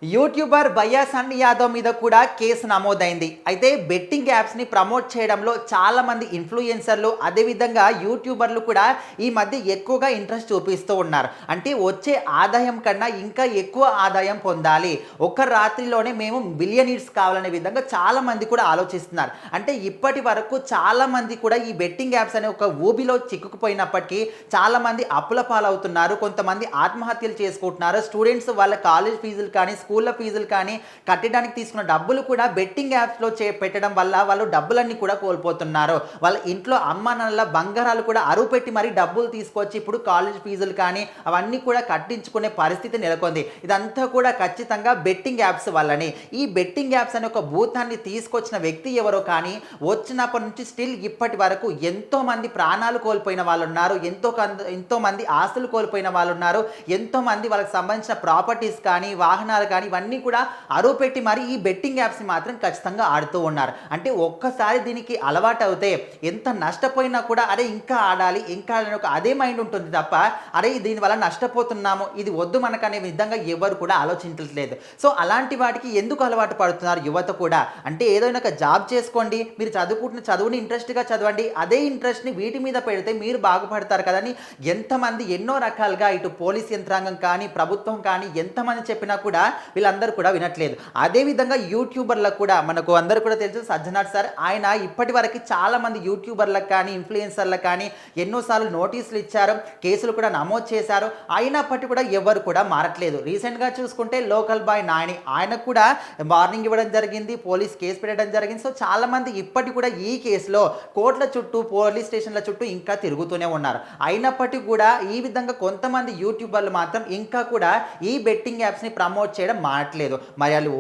YouTuber భయ్యా సన్నీ యాదవ్ మీద కూడా కేసు నమోదైంది. అయితే బెట్టింగ్ యాప్స్ని ప్రమోట్ చేయడంలో చాలామంది ఇన్ఫ్లుయెన్సర్లు అదేవిధంగా యూట్యూబర్లు కూడా ఈ మధ్య ఎక్కువగా ఇంట్రెస్ట్ చూపిస్తూ ఉన్నారు. అంటే వచ్చే ఆదాయం కన్నా ఇంకా ఎక్కువ ఆదాయం పొందాలి, ఒక్క రాత్రిలోనే మేము బిలియనీర్స్ కావాలనే విధంగా చాలామంది కూడా ఆలోచిస్తున్నారు. అంటే ఇప్పటి వరకు చాలామంది కూడా ఈ బెట్టింగ్ యాప్స్ అనే ఒక ఊబిలో చిక్కుకుపోయినప్పటికీ చాలామంది అప్పుల పాలవుతున్నారు, కొంతమంది ఆత్మహత్యలు చేసుకుంటున్నారు. స్టూడెంట్స్ వాళ్ళ కాలేజ్ ఫీజులు కానీ స్కూళ్ళ ఫీజులు కానీ కట్టడానికి తీసుకున్న డబ్బులు కూడా బెట్టింగ్ యాప్స్లో పెట్టడం వల్ల వాళ్ళు డబ్బులన్నీ కూడా కోల్పోతున్నారు. వాళ్ళ ఇంట్లో అమ్మ నాన్నల బంగారాలు కూడా అరువు పెట్టి మరీ డబ్బులు తీసుకొచ్చి ఇప్పుడు కాలేజ్ ఫీజులు కానీ అవన్నీ కూడా కట్టించుకునే పరిస్థితి నెలకొంది. ఇదంతా కూడా ఖచ్చితంగా బెట్టింగ్ యాప్స్ వల్లనే. ఈ బెట్టింగ్ యాప్స్ అనే ఒక భూతాన్ని తీసుకొచ్చిన వ్యక్తి ఎవరో కానీ వచ్చినప్పటి నుంచి స్టిల్ ఇప్పటి వరకు ఎంతో మంది ప్రాణాలు కోల్పోయిన వాళ్ళు ఉన్నారు, ఎంతో మంది ఆస్తులు కోల్పోయిన వాళ్ళు ఉన్నారు, ఎంతో మంది వాళ్ళకి సంబంధించిన ప్రాపర్టీస్ కానీ వాహనాలు కానీ ఇవన్నీ కూడా అరువు పెట్టి మరి ఈ బెట్టింగ్ యాప్స్ని మాత్రం ఖచ్చితంగా ఆడుతూ ఉన్నారు. అంటే ఒక్కసారి దీనికి అలవాటు అవుతే ఎంత నష్టపోయినా కూడా అరే ఇంకా ఆడాలి ఇంకా ఆడాలని ఒక అదే మైండ్ ఉంటుంది తప్ప అరే దీనివల్ల నష్టపోతున్నాము ఇది వద్దు మనకు అనే విధంగా ఎవరు కూడా ఆలోచించట్లేదు. సో అలాంటి వాటికి ఎందుకు అలవాటు పడుతున్నారు యువత కూడా? అంటే ఏదైనా ఒక జాబ్ చేసుకోండి, మీరు చదువుకుంటున్న చదువుని ఇంట్రెస్ట్గా చదవండి, అదే ఇంట్రెస్ట్ని వీటి మీద పెడితే మీరు బాగుపడతారు కదని ఎంతమంది ఎన్నో రకాలుగా ఇటు పోలీస్ యంత్రాంగం కానీ ప్రభుత్వం కానీ ఎంతమంది చెప్పినా కూడా వీళ్ళందరూ కూడా వినట్లేదు. అదేవిధంగా యూట్యూబర్లకు కూడా మనకు అందరూ కూడా తెలుసు సజ్జనార్ సార్, ఆయన ఇప్పటి వరకు చాలామంది యూట్యూబర్లకు కానీ ఇన్ఫ్లుయెన్సర్లకు కానీ ఎన్నోసార్లు నోటీసులు ఇచ్చారు, కేసులు కూడా నమోదు చేశారు, అయినప్పటికీ కూడా ఎవరు కూడా మారట్లేదు. రీసెంట్గా చూసుకుంటే లోకల్ బాయ్ నాని ఆయనకు కూడా వార్నింగ్ ఇవ్వడం జరిగింది, పోలీస్ కేసు పెట్టడం జరిగింది. సో చాలామంది ఇప్పటికి కూడా ఈ కేసులో కోర్టుల చుట్టూ పోలీస్ స్టేషన్ల చుట్టూ ఇంకా తిరుగుతూనే ఉన్నారు. అయినప్పటికీ కూడా ఈ విధంగా కొంతమంది యూట్యూబర్లు మాత్రం ఇంకా కూడా ఈ బెట్టింగ్ యాప్స్ని ప్రమోట్ చేయడం మానట్లేదు. మరి వాళ్ళు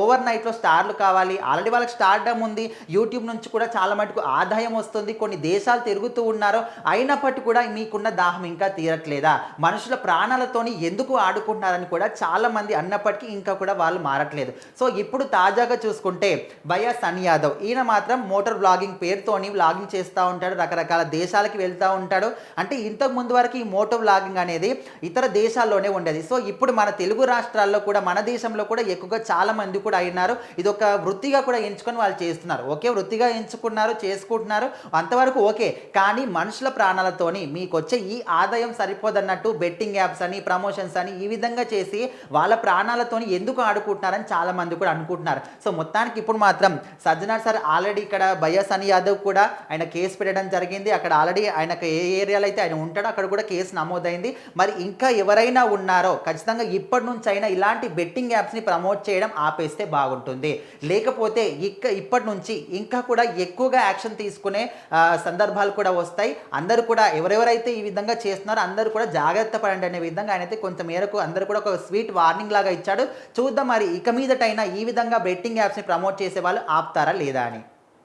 ఓవర్ నైట్లో స్టార్లు కావాలి, ఆల్రెడీ వాళ్ళకి స్టార్డమ్ ఉంది, యూట్యూబ్ నుంచి కూడా చాలా మటుకు ఆదాయం వస్తుంది, కొన్ని దేశాలు తిరుగుతూ ఉన్నారు, అయినప్పటికీ కూడా మీకున్న దాహం ఇంకా తీరట్లేదా, మనుషుల ప్రాణాలతోని ఎందుకు ఆడుకుంటున్నారని కూడా చాలా మంది అన్నప్పటికీ ఇంకా కూడా వాళ్ళు మారట్లేదు. సో ఇప్పుడు తాజాగా చూసుకుంటే భయ్యా సన్నీ యాదవ్ ఈయన మాత్రం మోటార్ బ్లాగింగ్ పేరుతోని బ్లాగింగ్ చేస్తూ ఉంటాడు, రకరకాల దేశాలకి వెళ్తూ ఉంటాడు. అంటే ఇంతకు ముందు వరకు ఈ మోటో బ్లాగింగ్ అనేది ఇతర దేశాల్లోనే ఉండేది. సో ఇప్పుడు మన తెలుగు రాష్ట్రాల్లో కూడా మన దేశంలో కూడా ఎక్కువగా చాలా మంది కూడా అయినారు, ఇది ఒక వృత్తిగా కూడా ఎంచుకొని వాళ్ళు చేస్తున్నారు. ఓకే, వృత్తిగా ఎంచుకున్నారు, చేసుకుంటున్నారు, అంతవరకు ఓకే. కానీ మనుషుల ప్రాణాలతోని మీకు వచ్చే ఈ ఆదాయం సరిపోదన్నట్టు బెట్టింగ్ యాప్స్ అని ప్రమోషన్స్ అని ఈ విధంగా చేసి వాళ్ళ ప్రాణాలతోని ఎందుకు ఆడుకుంటున్నారని చాలా మంది కూడా అనుకుంటున్నారు. సో మొత్తానికి ఇప్పుడు మాత్రం సజ్జనార్ సార్ ఆల్రెడీ ఇక్కడ భయ్యా సన్నీ యాదవ్ కూడా ఆయన కేసు పెట్టడం జరిగింది. అక్కడ ఆల్రెడీ ఆయనకు ఏ ఏరియాలో అయితే ఆయన ఉంటాడో అక్కడ కూడా కేసు నమోదైంది. మరి ఇంకా ఎవరైనా ఉన్నారో ఖచ్చితంగా ఇప్పటి నుంచి అయినా ఇలాంటి బెట్టింగ్ యాప్స్ని ప్రమోట్ చేయడం ఆపేస్తే బాగుంటుంది. లేకపోతే ఇప్పటి నుంచి ఇంకా కూడా ఎక్కువగా యాక్షన్ తీసుకునే సందర్భాలు కూడా వస్తాయి. అందరూ కూడా ఎవరెవరైతే ఈ విధంగా చేస్తున్నారో అందరూ కూడా జాగ్రత్త పడండి అనే విధంగా ఆయన అయితే కొంత మేరకు అందరూ కూడా ఒక స్వీట్ వార్నింగ్ లాగా ఇచ్చాడు. చూద్దాం మరి ఇక మీదటైనా ఈ విధంగా బెట్టింగ్ యాప్స్ని ప్రమోట్ చేసే వాళ్ళు ఆపుతారా లేదా అని.